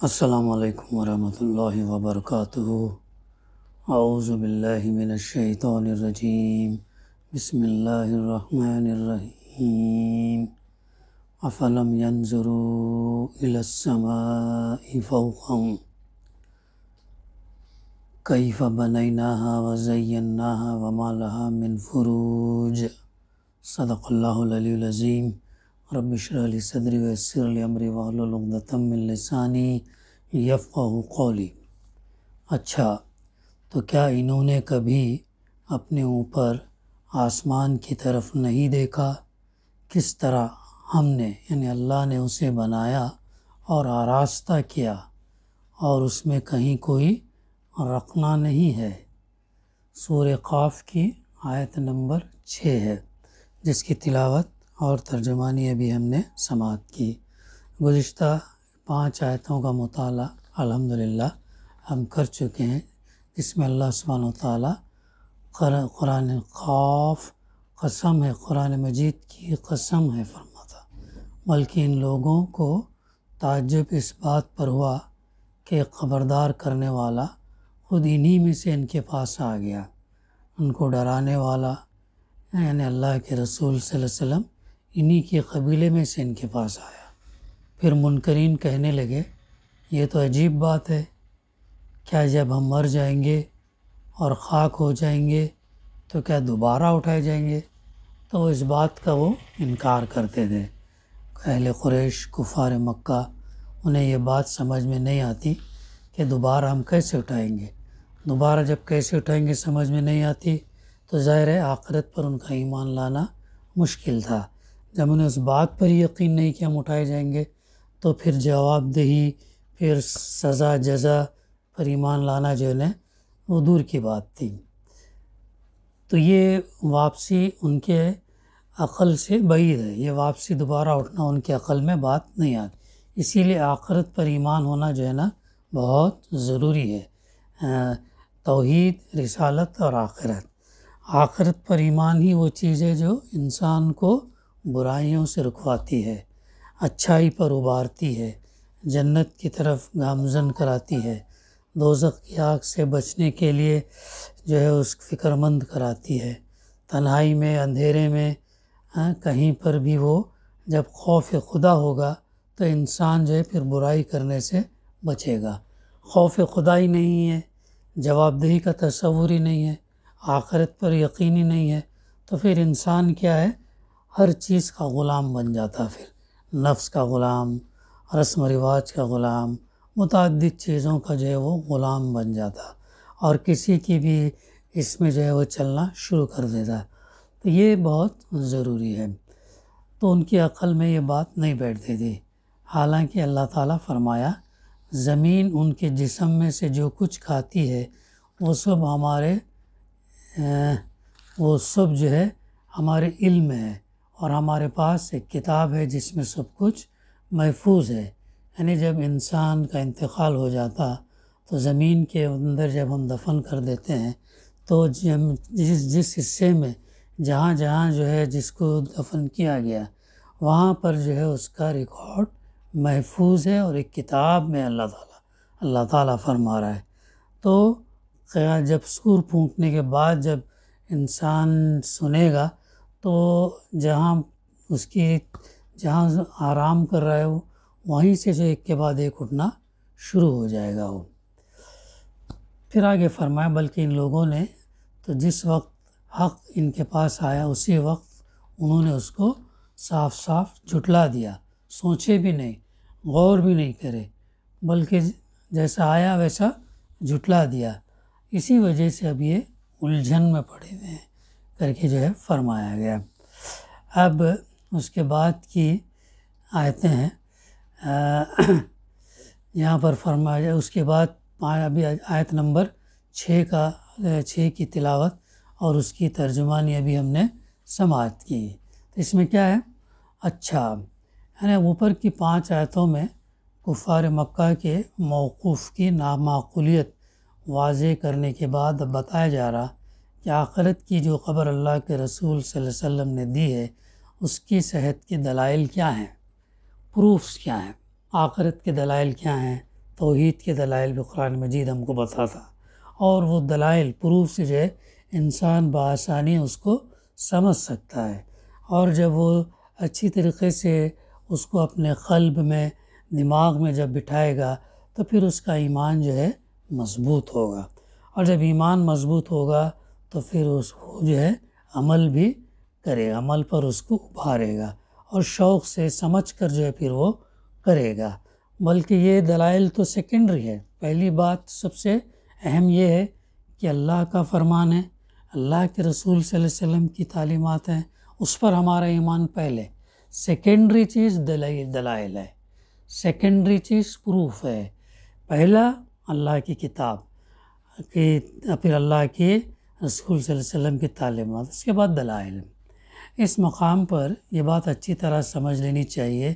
السلام علیکم ورحمۃ اللہ وبرکاتہ۔ اعوذ باللہ من الشیطان الرجیم، بسم اللہ الرحمن الرحیم۔ افلم ينظروا الى السماء فوقهم کیف بنیناها وزیناها وما لها من فروج۔ صدق اللہ العلی العظیم۔ رب اشرح لی صدری ویسر لی امری واحلل عقدۃ من لسانی یفقہوا قولی۔ اچھا، تو کیا انہوں نے کبھی اپنے اوپر آسمان کی طرف نہیں دیکھا؟ کس طرح ہم نے یعنی اللہ نے اسے بنایا اور آراستہ کیا، اور اس میں کہیں کوئی رخنہ نہیں ہے۔ سورہ قاف کی آیت نمبر 6 ہے، جس کی تلاوت اور ترجمانی ابھی ہم نے سماعت کی۔ گزشتہ 5 آیتوں کا مطالعہ الحمدللہ ہم کر چکے ہیں، جس میں اللہ سبحانہ وتعالیٰ قرآن قاف قسم ہے، قرآن مجید کی قسم ہے فرماتا، بلکہ ان لوگوں کو تعجب اس بات پر ہوا کہ خبردار کرنے والا خود انہی میں سے ان کے پاس آ گیا، ان کو ڈرانے والا یعنی اللہ کے رسول صلی اللہ علیہ وسلم انہی کے قبیلے میں سے ان کے پاس آیا۔ پھر منکرین کہنے لگے یہ تو عجیب بات ہے، کیا جب ہم مر جائیں گے اور خاک ہو جائیں گے تو کیا دوبارہ اٹھائے جائیں گے؟ تو اس بات کا وہ انکار کرتے تھے۔ اہل قریش کفار مکہ، انہیں یہ بات سمجھ میں نہیں آتی کہ دوبارہ ہم کیسے اٹھائیں گے، دوبارہ جب کیسے اٹھائیں گے سمجھ میں نہیں آتی، تو ظاہر ہے آخرت پر ان کا ایمان لانا مشکل تھا۔ جب انہیں اس بات پر یقین نہیں کہ ہم اٹھائے جائیں گے، تو پھر جواب دہی، پھر سزا جزا پر ایمان لانا جو ہے وہ دور کی بات تھی۔ تو یہ واپسی ان کے عقل سے بعید ہے، یہ واپسی دوبارہ اٹھنا ان کے عقل میں بات نہیں آتی، اسی لیے آخرت پر ایمان ہونا جو ہے بہت ضروری ہے۔ توحید، رسالت اور آخرت پر ایمان ہی وہ چیز ہے جو انسان کو برائیوں سے رکواتی ہے، اچھائی پر ابھارتی ہے، جنت کی طرف گامزن کراتی ہے، دوزخ کی آگ سے بچنے کے لیے جو ہے اس فکر مند کراتی ہے۔ تنہائی میں، اندھیرے میں، کہیں پر بھی وہ جب خوف خدا ہوگا تو انسان جو ہے پھر برائی کرنے سے بچے گا۔ خوف خدا ہی نہیں ہے، جواب دہی کا تصور ہی نہیں ہے، آخرت پر یقین ہی نہیں ہے، تو پھر انسان کیا ہے، ہر چیز کا غلام بن جاتا، پھر نفس کا غلام، رسم و رواج کا غلام، متعدد چیزوں کا جو ہے وہ غلام بن جاتا، اور کسی کی بھی اس میں جو ہے وہ چلنا شروع کر دیتا۔ تو یہ بہت ضروری ہے۔ تو ان کی عقل میں یہ بات نہیں بیٹھتی تھی، حالانکہ اللہ تعالیٰ فرمایا زمین ان کے جسم میں سے جو کچھ کھاتی ہے وہ سب جو ہے ہمارے علم میں ہے، اور ہمارے پاس ایک کتاب ہے جس میں سب کچھ محفوظ ہے۔ یعنی جب انسان کا انتقال ہو جاتا تو زمین کے اندر جب ہم دفن کر دیتے ہیں تو جس حصے میں جہاں جو ہے جس کو دفن کیا گیا وہاں پر جو ہے اس کا ریکارڈ محفوظ ہے، اور ایک کتاب میں اللہ تعالیٰ فرما رہا ہے۔ تو جب سور پھونکنے کے بعد جب انسان سنے گا تو جہاں آرام کر رہا ہے وہیں سے جو ایک کے بعد ایک اٹھنا شروع ہو جائے گا وہ۔ پھر آگے فرمایا بلکہ ان لوگوں نے تو جس وقت حق ان کے پاس آیا اسی وقت انہوں نے اس کو صاف جھٹلا دیا، سوچے بھی نہیں، غور بھی نہیں کرے، بلکہ جیسا آیا ویسا جھٹلا دیا۔ اسی وجہ سے اب یہ الجھن میں پڑے ہوئے ہیں کر کے جو ہے فرمایا گیا۔ اب اس کے بعد کی آیتیں ہیں، یہاں پر فرمایا جائے، اس کے بعد ابھی آیت نمبر 6 کی تلاوت اور اس کی ترجمانی ابھی ہم نے سماعت کی۔ تو اس میں کیا ہے؟ اچھا، یعنی اوپر کی 5 آیتوں میں کفار مکہ کے موقوف کی نامعقولیت واضح کرنے کے بعد اب بتایا جا رہا کہ آخرت کی جو خبر اللہ کے رسول صلی اللہ علیہ وسلم نے دی ہے اس کی صحت کے دلائل کیا ہیں، پروفس کیا ہیں، آخرت کے دلائل کیا ہیں، توحید کے دلائل بھی قرآن مجید ہم کو بتاتا، اور وہ دلائل پروف سے جو ہے انسان بآسانی اس کو سمجھ سکتا ہے، اور جب وہ اچھی طریقے سے اس کو اپنے قلب میں، دماغ میں جب بٹھائے گا تو پھر اس کا ایمان جو ہے مضبوط ہوگا، اور جب ایمان مضبوط ہوگا تو پھر وہ جو ہے عمل بھی کرے گا، عمل پر اس کو ابھارے گا اور شوق سے سمجھ کر جو ہے پھر وہ کرے گا۔ بلکہ یہ دلائل تو سیکنڈری ہے، پہلی بات سب سے اہم یہ ہے کہ اللہ کا فرمان ہے، اللہ کے رسول صلی اللہ علیہ وسلم کی تعلیمات ہیں، اس پر ہمارا ایمان پہلے۔ سیکنڈری چیز دلائل ہے، سیکنڈری چیز پروف ہے۔ پہلا اللہ کی کتاب، پھر اللہ کے رسول صلی اللہ علیہ وسلم کی تعلیمات، اس کے بعد دلائل۔ اس مقام پر یہ بات اچھی طرح سمجھ لینی چاہیے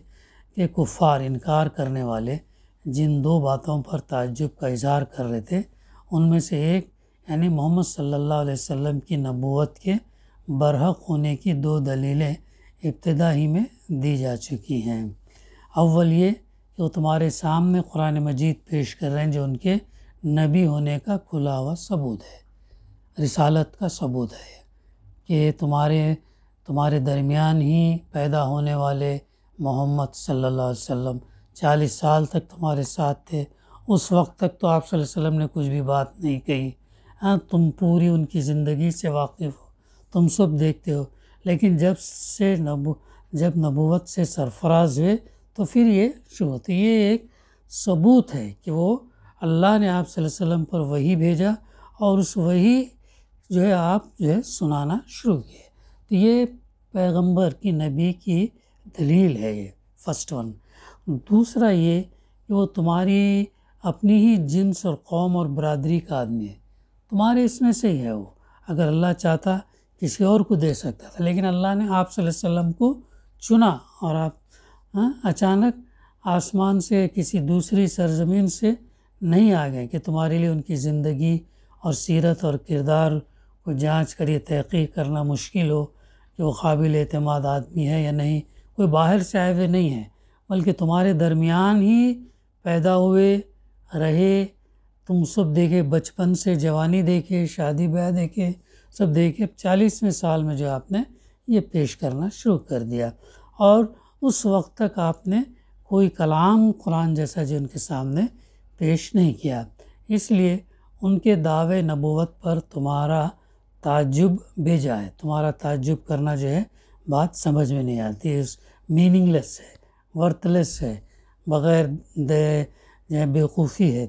کہ کفار، انکار کرنے والے، جن دو باتوں پر تعجب کا اظہار کر رہے تھے، ان میں سے ایک یعنی محمد صلی اللہ علیہ وسلم کی نبوت کے برحق ہونے کی دو دلیلیں ابتدا ہی میں دی جا چکی ہیں۔ اول یہ کہ وہ تمہارے سامنے قرآن مجید پیش کر رہے ہیں جو ان کے نبی ہونے کا کھلا ہوا ثبوت ہے، رسالت کا ثبوت ہے، کہ تمہارے درمیان ہی پیدا ہونے والے محمد صلی اللہ علیہ وسلم 40 سال تک تمہارے ساتھ تھے، اس وقت تک تو آپ صلی اللہ علیہ وسلم نے کچھ بھی بات نہیں کہی، ہاں تم پوری ان کی زندگی سے واقف ہو، تم سب دیکھتے ہو، لیکن جب نبوت سے سرفراز ہوئے تو پھر یہ شروع ہوتی، یہ ایک ثبوت ہے کہ وہ اللہ نے آپ صلی اللہ علیہ وسلم پر وحی بھیجا اور اس وحی جو ہے آپ جو ہے سنانا شروع کیے، تو یہ پیغمبر کی نبی کی دلیل ہے، یہ فرسٹ ون۔ دوسرا یہ کہ وہ تمہاری اپنی ہی جنس اور قوم اور برادری کا آدمی ہے، تمہارے اس میں سے ہی ہے وہ، اگر اللہ چاہتا کسی اور کو دے سکتا تھا، لیکن اللہ نے آپ صلی اللہ علیہ وسلم کو چنا، اور آپ اچانک آسمان سے کسی دوسری سرزمین سے نہیں آ گئے کہ تمہارے لیے ان کی زندگی اور سیرت اور کردار کو جانچ کر یہ تحقیق کرنا مشکل ہو کہ وہ قابل اعتماد آدمی ہے یا نہیں، کوئی باہر سے آئے ہوئے نہیں ہے، بلکہ تمہارے درمیان ہی پیدا ہوئے رہے، تم سب دیکھے، بچپن سے جوانی دیکھے، شادی بیاہ دیکھے، سب دیکھے، 40ویں سال میں جو آپ نے یہ پیش کرنا شروع کر دیا، اور اس وقت تک آپ نے کوئی کلام قرآن جیسا جو ان کے سامنے پیش نہیں کیا، اس لیے ان کے دعوے نبوت پر تمہارا تعجب بھیجا ہے، تمہارا تعجب کرنا جو ہے بات سمجھ میں نہیں آتی، میننگ لیس ہے، ورتھ لیس ہے، بغیر بیوقوفی ہے۔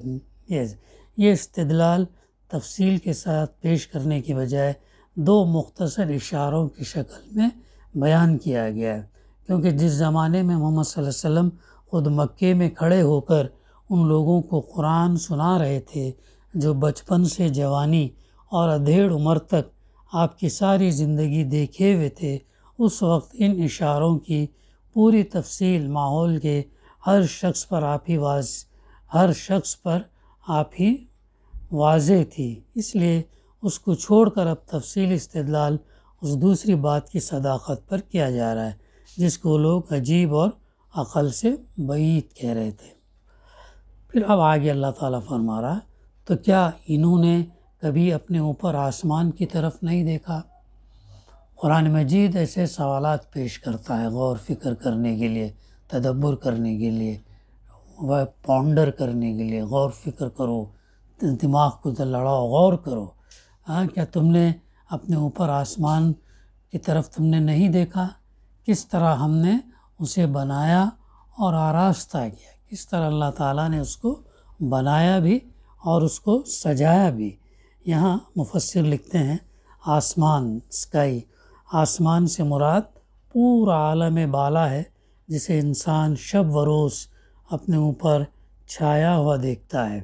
یہ استدلال تفصیل کے ساتھ پیش کرنے کی بجائے دو مختصر اشاروں کی شکل میں بیان کیا گیا ہے، کیونکہ جس زمانے میں محمد صلی اللہ علیہ وسلم خود مکے میں کھڑے ہو کر ان لوگوں کو قرآن سنا رہے تھے جو بچپن سے جوانی اور ادھیڑ عمر تک آپ کی ساری زندگی دیکھے ہوئے تھے، اس وقت ان اشاروں کی پوری تفصیل ماحول کے ہر شخص پر آپ ہی واضح تھی، اس لیے اس کو چھوڑ کر اب تفصیل استدلال اس دوسری بات کی صداقت پر کیا جا رہا ہے جس کو لوگ عجیب اور عقل سے بعید کہہ رہے تھے۔ پھر اب آگے اللہ تعالیٰ فرما رہا، تو کیا انہوں نے کبھی اپنے اوپر آسمان کی طرف نہیں دیکھا؟ قرآن مجید ایسے سوالات پیش کرتا ہے غور فکر کرنے کے لیے، تدبر کرنے کے لیے، پونڈر کرنے کے لیے، غور فکر کرو، دماغ کو لڑاؤ، غور کرو، کیا تم نے اپنے اوپر آسمان کی طرف تم نے نہیں دیکھا؟ کس طرح ہم نے اسے بنایا اور آراستہ کیا، کس طرح اللہ تعالیٰ نے اس کو بنایا بھی اور اس کو سجایا بھی۔ یہاں مفسر لکھتے ہیں آسمان، اسکائی، آسمان سے مراد پورا عالم بالا ہے جسے انسان شب و روز اپنے اوپر چھایا ہوا دیکھتا ہے،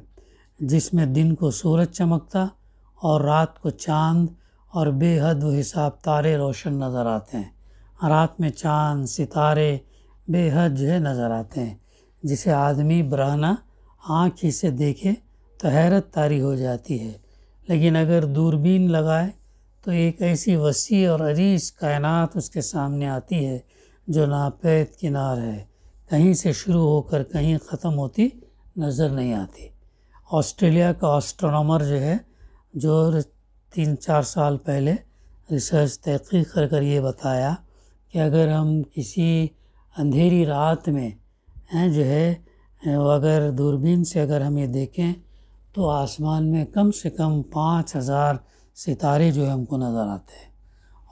جس میں دن کو سورج چمکتا اور رات کو چاند اور بے حد و حساب تارے روشن نظر آتے ہیں۔ رات میں چاند، ستارے بے حد جو ہے نظر آتے ہیں، جسے آدمی برہنہ آنکھ ہی سے دیکھے تو حیرت طاری ہو جاتی ہے، لیکن اگر دوربین لگائے تو ایک ایسی وسیع اور عریض کائنات اس کے سامنے آتی ہے جو ناپید کنار ہے، کہیں سے شروع ہو کر کہیں ختم ہوتی نظر نہیں آتی۔ آسٹریلیا کا آسٹرونامر جو ہے، جو 3-4 سال پہلے ریسرچ تحقیق کر یہ بتایا کہ اگر ہم کسی اندھیری رات میں جو ہے اگر دوربین سے اگر ہم یہ دیکھیں تو آسمان میں کم سے کم 5000 ستارے جو ہے ہم کو نظر آتے ہیں،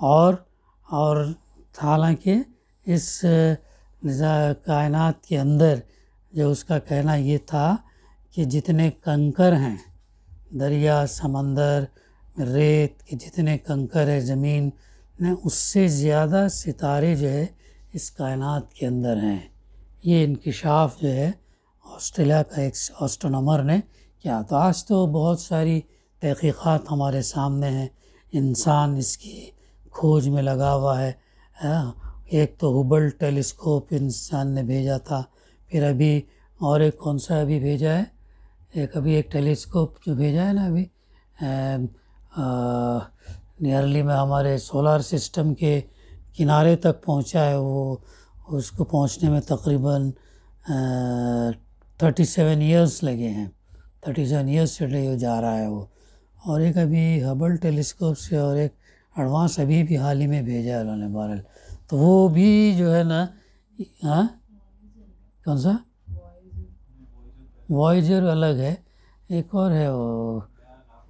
اور حالانکہ اس کائنات کے اندر جو اس کا کہنا یہ تھا کہ جتنے کنکر ہیں، دریا، سمندر، ریت کے جتنے کنکر ہے زمین نے، اس سے زیادہ ستارے جو ہے اس کائنات کے اندر ہیں۔ یہ انکشاف جو ہے آسٹریلیا کا ایک آسٹرونامر نے کیا۔ تو آج تو بہت ساری تحقیقات ہمارے سامنے ہیں، انسان اس کی کھوج میں لگا ہوا ہے۔ ایک تو ہبل ٹیلیسکوپ انسان نے بھیجا تھا، پھر ابھی اور ایک کون سا ابھی بھیجا ہے، ایک ٹیلیسکوپ جو بھیجا ہے نا ابھی نیئرلی میں ہمارے سولار سسٹم کے کنارے تک پہنچا ہے، وہ اس کو پہنچنے میں تقریباً 37 ایئرس لگے ہیں، 37 ایئرس سے جا رہا ہے وہ۔ اور ایک ابھی ہبل ٹیلیسکوپ سے اور ایک ایڈوانس ابھی بھی حال ہی میں بھیجا ہے انہوں نے بہرحال، تو وہ بھی جو ہے نا کون سا وائجر الگ ہے، ایک اور ہے وہ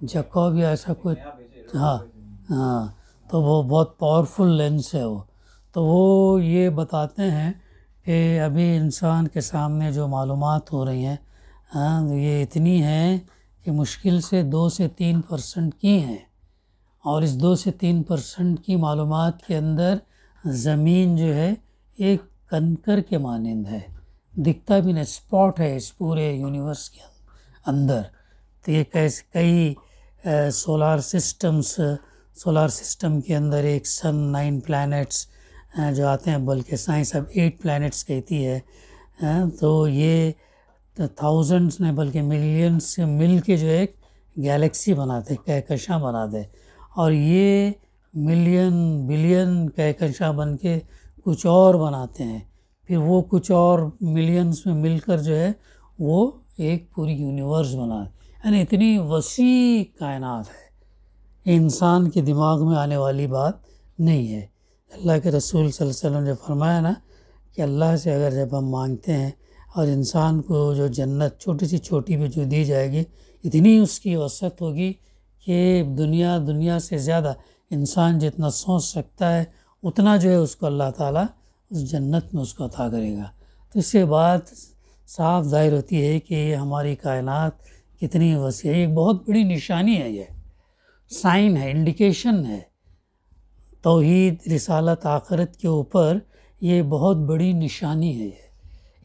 جیکوب یا ایسا کچھ، ہاں تو وہ بہت پاورفل لینس ہے وہ۔ تو وہ یہ بتاتے ہیں کہ ابھی انسان کے سامنے جو معلومات ہو رہی ہیں یہ اتنی ہیں کہ مشکل سے 2 سے 3% کی ہیں، اور اس 2 سے 3% کی معلومات کے اندر زمین جو ہے ایک کنکر کے مانند ہے، دکھتا بھی نہیں، اسپاٹ ہے اس پورے یونیورس کے اندر۔ تو یہ کئی سولار سسٹم کے اندر ایک سن، 9 پلانٹس جو آتے ہیں، بلکہ سائنس اب 8 پلانٹس کہتی ہے، تو یہ تھاؤزنڈس نے بلکہ ملینس سے مل کے جو ایک گیلیکسی بناتے، کہکشاں بناتے، اور یہ ملین بلین کہکشاں بن کے کچھ اور بناتے ہیں، پھر وہ کچھ اور ملینس میں مل کر جو ہے وہ ایک پوری یونیورس بناتے، یعنی اتنی وسیع کائنات ہے، انسان کے دماغ میں آنے والی بات نہیں ہے۔ اللہ کے رسول صلی اللہ علیہ وسلم نے فرمایا نا کہ اللہ سے اگر جب ہم مانگتے ہیں اور انسان کو جو جنت چھوٹی بھی جو دی جائے گی، اتنی اس کی وسعت ہوگی کہ دنیا سے زیادہ انسان جتنا سوچ سکتا ہے اتنا جو ہے اس کو اللہ تعالیٰ اس جنت میں اس کو عطا کرے گا۔ تو اس سے بات صاف ظاہر ہوتی ہے کہ یہ ہماری کائنات کتنی وسیع ہے، ایک بہت بڑی نشانی ہے، یہ سائن ہے، انڈیکیشن ہے، توحید، رسالت، آخرت کے اوپر یہ بہت بڑی نشانی ہے۔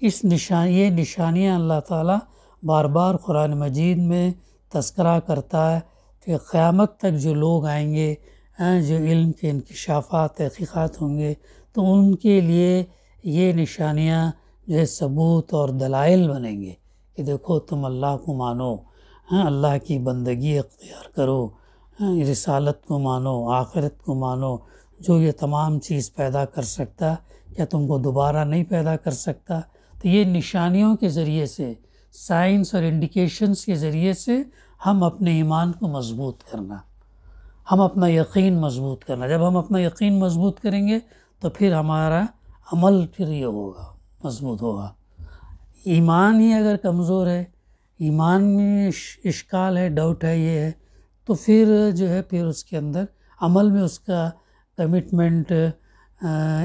یہ نشانیاں اللہ تعالیٰ بار بار قرآن مجید میں تذکرہ کرتا ہے کہ قیامت تک جو لوگ آئیں گے، جو علم کے انکشافات، تحقیقات ہوں گے، تو ان کے لیے یہ نشانیاں جو ہے ثبوت اور دلائل بنیں گے کہ دیکھو تم اللہ کو مانو، اللہ کی بندگی اختیار کرو، رسالت کو مانو، آخرت کو مانو، جو یہ تمام چیز پیدا کر سکتا کیا تم کو دوبارہ نہیں پیدا کر سکتا؟ تو یہ نشانیوں کے ذریعے سے، سائنس اور انڈیکیشنز کے ذریعے سے ہم اپنے ایمان کو مضبوط کرنا، ہم اپنا یقین مضبوط کرنا۔ جب ہم اپنا یقین مضبوط کریں گے تو پھر ہمارا عمل پھر یہ ہوگا، مضبوط ہوگا۔ ایمان ہی اگر کمزور ہے، ایمان میں اشکال ہے، ڈاؤٹ ہے، یہ ہے، تو پھر جو ہے پھر اس کے اندر عمل میں اس کا کمٹمنٹ،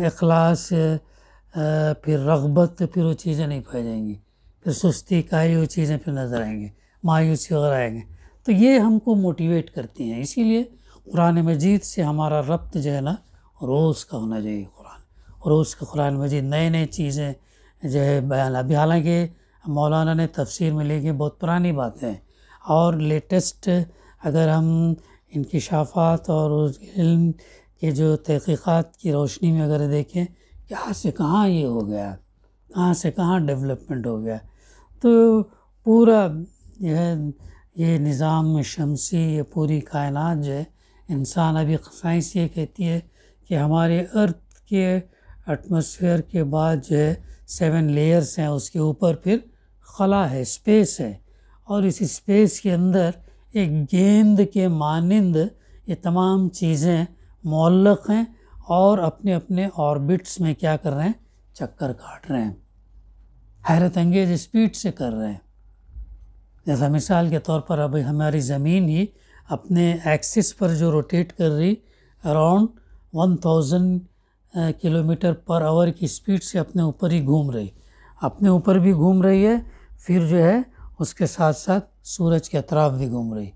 اخلاص، پھر رغبت، پھر وہ چیزیں نہیں پائی جائیں گی، پھر سستی، کاہلی، وہ چیزیں پھر نظر آئیں گے، مایوسی وغیرہ آئیں گے۔ تو یہ ہم کو موٹیویٹ کرتی ہیں، اسی لیے قرآن مجید سے ہمارا ربط جو ہے نا روز کا ہونا چاہیے۔ روز کا قرآن مجید نئے چیزیں جو ہے بیان، ابھی حالانکہ مولانا نے تفسیر میں لے کے بہت پرانی باتیں ہیں، اور لیٹسٹ اگر ہم انکشافات اور علم کے جو تحقیقات کی روشنی میں اگر دیکھیں کہاں سے کہاں یہ ہو گیا، کہاں سے کہاں ڈیولپمنٹ ہو گیا، تو پورا جو ہے یہ نظام شمسی، یہ پوری کائنات جو ہے، انسان ابھی سائنس یہ کہتی ہے کہ ہمارے ارتھ کے ایٹماسفیئر کے بعد جو ہے 7 لیئرس ہیں، اس کے اوپر پھر خلا ہے، اسپیس ہے، اور اس اسپیس کے اندر ایک گیند کے مانند یہ تمام چیزیں معلق ہیں اور اپنے اپنے آربٹس میں کیا کر رہے ہیں؟ چکر کاٹ رہے ہیں، حیرت انگیز اسپیڈ سے کر رہے ہیں۔ جیسا مثال کے طور پر ابھی ہماری زمین ہی اپنے ایکسس پر جو روٹیٹ کر رہی اراؤنڈ 1000 کلومیٹر پر آور کی اسپیڈ سے اپنے اوپر ہی گھوم رہی، اپنے اوپر بھی گھوم رہی ہے، پھر جو ہے اس کے ساتھ ساتھ سورج کے اطراف بھی گھوم رہی،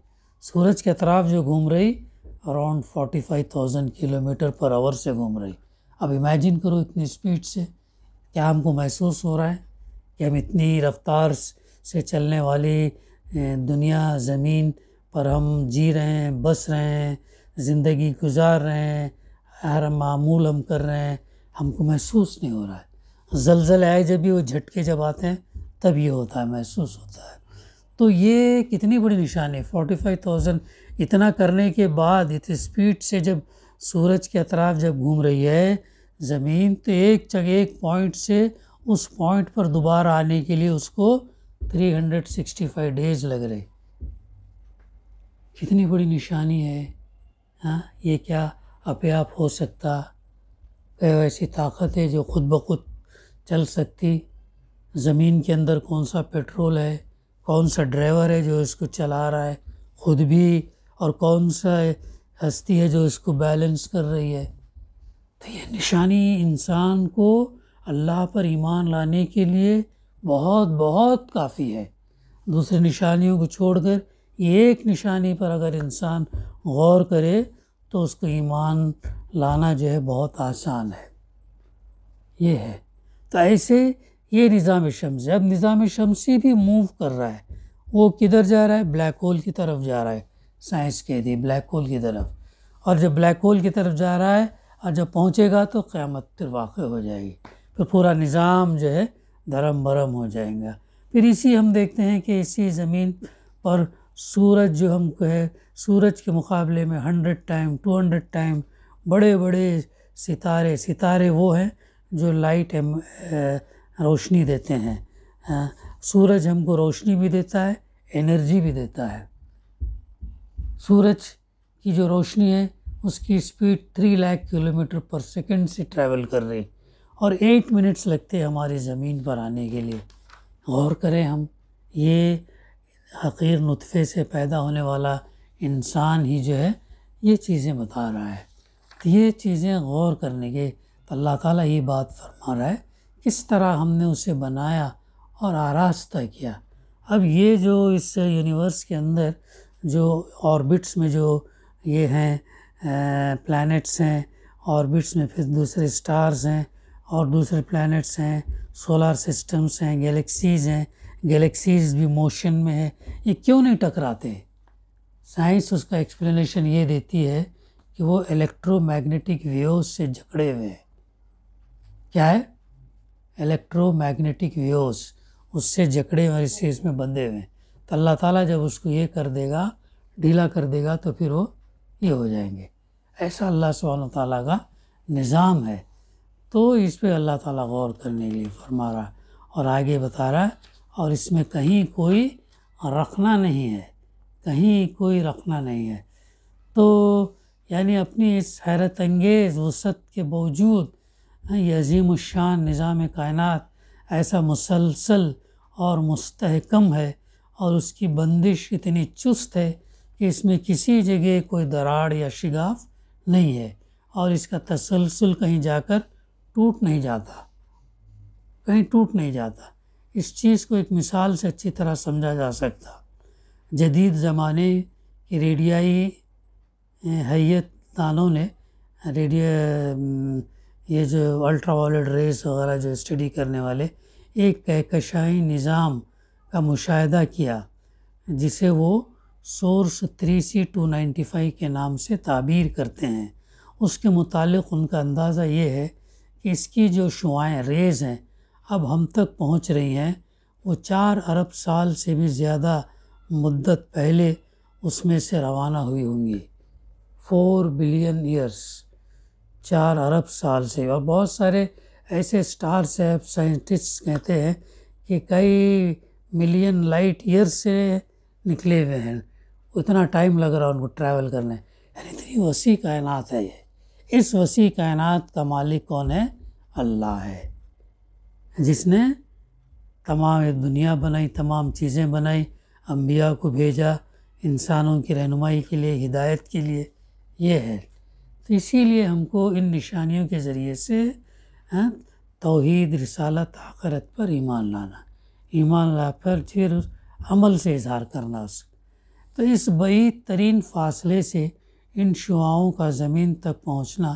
سورج کے اطراف جو گھوم رہی اراؤنڈ 45,000 کلومیٹر پر آور سے گھوم رہی۔ اب امیجن کرو اتنی اسپیڈ سے، کیا ہم کو محسوس ہو رہا ہے کہ ہم اتنی رفتار سے چلنے والی دنیا زمین پر ہم جی رہے ہیں، بس رہے ہیں، زندگی گزار رہے ہیں، ہر معمول ہم کر رہے ہیں، ہم کو محسوس نہیں ہو رہا ہے۔ زلزلے آئے جب بھی وہ جھٹکے جب آتے ہیں تب یہ ہوتا ہے، محسوس ہوتا ہے۔ تو یہ کتنی بڑی نشانی، 45,000 اتنا کرنے کے بعد اتنی اسپیڈ سے جب سورج کے اطراف جب گھوم رہی ہے زمین، تو ایک پوائنٹ سے اس پوائنٹ پر دوبارہ آنے کے لیے اس کو 365 ڈیز لگ رہے۔ کتنی بڑی نشانی ہے، ہاں؟ یہ کیا اپنے آپ ہو سکتا؟ ایسی طاقت ہے جو خود بخود چل سکتی؟ زمین کے اندر کون سا پیٹرول ہے، کون سا ڈرائیور ہے جو اس کو چلا رہا ہے خود بھی، اور کون سا ہستی ہے جو اس کو بیلنس کر رہی ہے؟ تو یہ نشانی انسان کو اللہ پر ایمان لانے کے لیے بہت بہت کافی ہے۔ دوسری نشانیوں کو چھوڑ کر یہ ایک نشانی پر اگر انسان غور کرے تو اس کو ایمان لانا جو ہے بہت آسان ہے۔ یہ ہے تو ایسے یہ نظام شمس ہے۔ اب نظام شمسی بھی موو کر رہا ہے، وہ کدھر جا رہا ہے؟ بلیک ہول کی طرف جا رہا ہے، سائنس کہتی ہے بلیک ہول کی طرف، اور جب بلیک ہول کی طرف جا رہا ہے اور جب پہنچے گا تو قیامت پھر واقع ہو جائے گی، پھر پورا نظام جو ہے دھرم برم ہو جائے گا۔ پھر اسی ہم دیکھتے ہیں کہ اسی زمین پر سورج جو ہم کو ہے، سورج کے مقابلے میں 100 ٹائم 200 ٹائم بڑے بڑے ستارے وہ ہیں جو لائٹ روشنی دیتے ہیں۔ سورج ہم کو روشنی بھی دیتا ہے، انرجی بھی دیتا ہے۔ سورج کی جو روشنی ہے اس کی speed 3 lakh kilometre per second سے ٹریول کر رہی، اور 8 منٹس لگتے ہیں ہماری زمین پر آنے کے لیے۔ غور کریں ہم، یہ حقیر نطفے سے پیدا ہونے والا انسان ہی جو ہے یہ چیزیں بتا رہا ہے۔ تو یہ چیزیں غور کرنے کے تو اللہ تعالیٰ یہ بات فرما رہا ہے کس طرح ہم نے اسے بنایا اور آراستہ کیا۔ اب یہ جو اس یونیورس کے اندر جو آربٹس میں جو یہ ہیں پلانٹس ہیں، آربٹس میں پھر دوسرے سٹارز ہیں اور دوسرے پلانٹس ہیں، سولار سسٹمز ہیں، گیلیکسیز ہیں، گیلیکسیز بھی موشن میں ہے، یہ کیوں نہیں ٹکراتے؟ سائنس اس کا ایکسپلینیشن یہ دیتی ہے کہ وہ الیکٹرو میگنیٹک ویوز سے جکڑے ہوئے ہیں۔ کیا ہے؟ الیکٹرو میگنیٹک ویوز، اس سے جکڑے ہوئے، اس میں بندھے ہوئے ہیں۔ تو اللہ تعالیٰ جب اس کو یہ کر دے گا، ڈھیلا کر دے گا، تو پھر وہ یہ ہو جائیں گے۔ ایسا اللہ سبحانہ وتعالیٰ کا نظام ہے۔ تو اس پہ اللہ تعالیٰ غور کرنے کے لیے فرما رہا ہے اور آگے بتا رہا ہے، اور اس میں کہیں کوئی رکھنا نہیں ہے، کہیں کوئی رکھنا نہیں ہے۔ تو یعنی اپنی اس حیرت انگیز وسعت کے باوجود یہ عظیم الشان نظام کائنات ایسا مسلسل اور مستحکم ہے، اور اس کی بندش اتنی چست ہے کہ اس میں کسی جگہ کوئی دراڑ یا شگاف نہیں ہے، اور اس کا تسلسل کہیں جا کر ٹوٹ نہیں جاتا، کہیں ٹوٹ نہیں جاتا۔ اس چیز کو ایک مثال سے اچھی طرح سمجھا جا سکتا۔ جدید زمانے کی ریڈیائی ہیئت دانوں نے یہ جو الٹرا وائلٹ ریز وغیرہ جو اسٹڈی کرنے والے ایک کہکشائی نظام کا مشاہدہ کیا جسے وہ سورس 3C295 کے نام سے تعبیر کرتے ہیں۔ اس کے متعلق ان کا اندازہ یہ ہے کہ اس کی جو شعاعیں ریز ہیں اب ہم تک پہنچ رہی ہیں، وہ 4 ارب سال سے بھی زیادہ مدت پہلے اس میں سے روانہ ہوئی ہوں گی۔ 4 بلین ایئرس، 4 ارب سال سے۔ اور بہت سارے ایسے سٹارز ہیں، سائنٹسٹ کہتے ہیں کہ کئی ملین لائٹ ایئر سے نکلے ہوئے ہیں، اتنا ٹائم لگ رہا ہے ان کو ٹریول کرنے، یعنی اتنی وسیع کائنات ہے یہ۔ اس وسیع کائنات کا مالک کون ہے؟ اللہ ہے، جس نے تمام دنیا بنائی، تمام چیزیں بنائی، انبیاء کو بھیجا انسانوں کی رہنمائی کے لیے، ہدایت کے لیے، یہ ہے۔ تو اسی لیے ہم کو ان نشانیوں کے ذریعے سے توحید، رسالت، آخرت پر ایمان لانا، ایمان لا کر پھر عمل سے اظہار کرنا اس۔ تو اس بعید ترین فاصلے سے ان شعاعوں کا زمین تک پہنچنا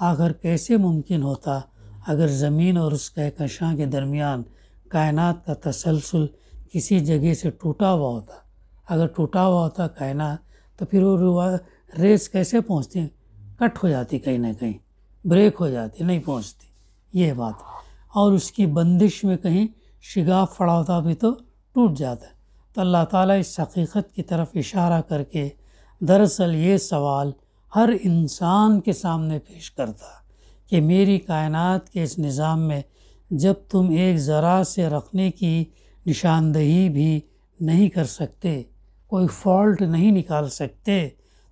آخر کیسے ممکن ہوتا اگر زمین اور اس کہکشاں کے درمیان کائنات کا تسلسل کسی جگہ سے ٹوٹا ہوا ہوتا؟ اگر ٹوٹا ہوا ہوتا کائنات تو پھر وہ ریس کیسے پہنچتی؟ کٹ ہو جاتی، کہیں نہ کہیں بریک ہو جاتی، نہیں پہنچتی، یہ بات۔ اور اس کی بندش میں کہیں شگاف پڑا ہوتا بھی تو ٹوٹ جاتا ہے۔ تو اللہ تعالیٰ اس حقیقت کی طرف اشارہ کر کے دراصل یہ سوال ہر انسان کے سامنے پیش کرتا کہ میری کائنات کے اس نظام میں جب تم ایک ذرا سے رکھنے کی نشاندہی بھی نہیں کر سکتے، کوئی فالٹ نہیں نکال سکتے،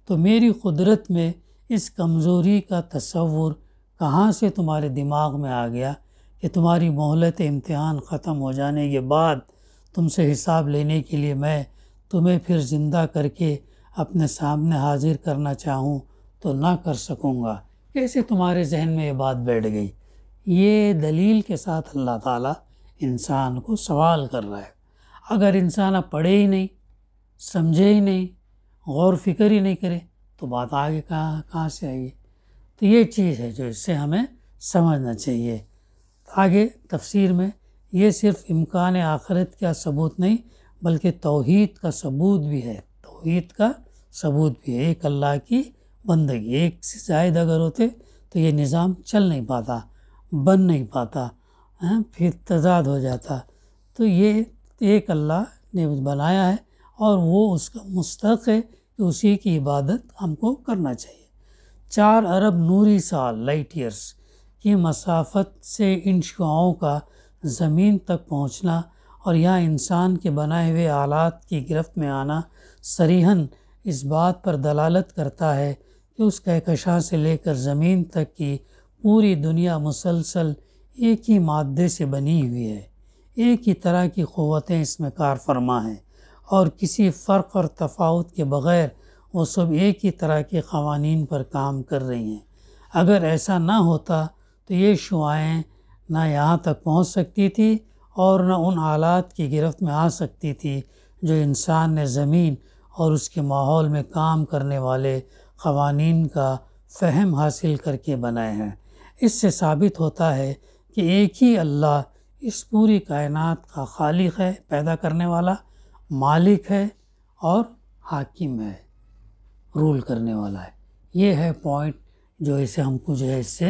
تو میری قدرت میں اس کمزوری کا تصور کہاں سے تمہارے دماغ میں آ گیا کہ تمہاری مہلت امتحان ختم ہو جانے کے بعد تم سے حساب لینے کے لیے میں تمہیں پھر زندہ کر کے اپنے سامنے حاضر کرنا چاہوں تو نہ کر سکوں گا؟ کیسے تمہارے ذہن میں یہ بات بیٹھ گئی؟ یہ دلیل کے ساتھ اللہ تعالیٰ انسان کو سوال کر رہا ہے۔ اگر انسان اب پڑھے ہی نہیں، سمجھے ہی نہیں، غور فکر ہی نہیں کرے تو بات آگے کہاں سے آئے گی؟ تو یہ چیز ہے جو اس سے ہمیں سمجھنا چاہیے۔ آگے تفسیر میں یہ صرف امکان آخرت کا ثبوت نہیں بلکہ توحید کا ثبوت بھی ہے، توحید کا ثبوت بھی ہے۔ ایک اللہ کی بندگی، ایک سے زائد اگر ہوتے تو یہ نظام چل نہیں پاتا، بن نہیں پاتا، پھر تضاد ہو جاتا۔ تو یہ ایک اللہ نے بنایا ہے اور وہ اس کا مستحق ہے کہ اسی کی عبادت ہم کو کرنا چاہیے۔ 4 ارب نوری سال لائٹ ایئرس کی مسافت سے ان شعاعوں کا زمین تک پہنچنا اور یہاں انسان کے بنائے ہوئے آلات کی گرفت میں آنا صریحاً اس بات پر دلالت کرتا ہے کہ اس کہکشاں سے لے کر زمین تک کی پوری دنیا مسلسل ایک ہی مادے سے بنی ہوئی ہے، ایک ہی طرح کی قوتیں اس میں کار فرما ہیں اور کسی فرق اور تفاوت کے بغیر وہ سب ایک ہی طرح کے قوانین پر کام کر رہی ہیں۔ اگر ایسا نہ ہوتا تو یہ شعاعیں نہ یہاں تک پہنچ سکتی تھی اور نہ ان آلات کی گرفت میں آ سکتی تھی جو انسان نے زمین اور اس کے ماحول میں کام کرنے والے قوانین کا فہم حاصل کر کے بنائے ہیں۔ اس سے ثابت ہوتا ہے کہ ایک ہی اللہ اس پوری کائنات کا خالق ہے، پیدا کرنے والا، مالک ہے اور حاکم ہے، رول کرنے والا ہے۔ یہ ہے پوائنٹ جو اسے ہم کو جو ہے اس سے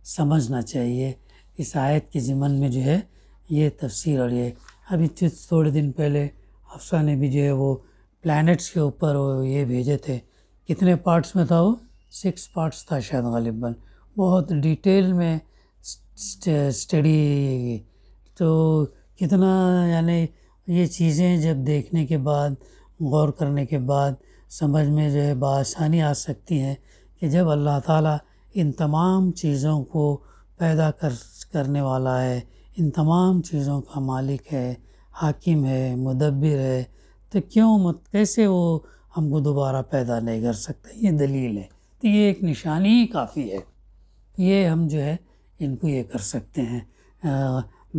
سمجھنا چاہیے۔ اس آیت کے ضمن میں جو ہے یہ تفسیر، اور یہ ابھی تھوڑے دن پہلے حفصہ نے بھی جو ہے وہ پلانٹس کے اوپر وہ یہ بھیجے تھے، کتنے پارٹس میں تھا وہ؟ 6 پارٹس تھا شاید غالباً، بہت ڈیٹیل میں اسٹڈی، تو کتنا یعنی یہ چیزیں جب دیکھنے کے بعد، غور کرنے کے بعد سمجھ میں جو ہے بآسانی آ سکتی ہیں کہ جب اللہ تعالیٰ ان تمام چیزوں کو پیدا کرنے والا ہے، ان تمام چیزوں کا مالک ہے، حاکم ہے، مدبر ہے، تو کیسے وہ ہم کو دوبارہ پیدا نہیں کر سکتا؟ یہ دلیل ہے۔ تو یہ ایک نشانی ہی کافی ہے، یہ ہم جو ہے ان کو یہ کر سکتے ہیں۔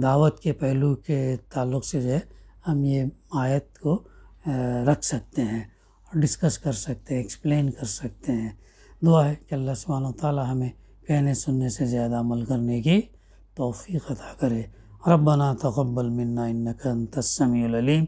دعوت کے پہلو کے تعلق سے جو ہے ہم یہ آیت کو رکھ سکتے ہیں، ڈسکس کر سکتے ہیں، ایکسپلین کر سکتے ہیں۔ دعا ہے کہ اللہ سبحانہ و تعالی ہمیں کہنے سننے سے زیادہ عمل کرنے کی توفیق عطا کرے۔ ربنا تقبل منا انک انت السمیع العلیم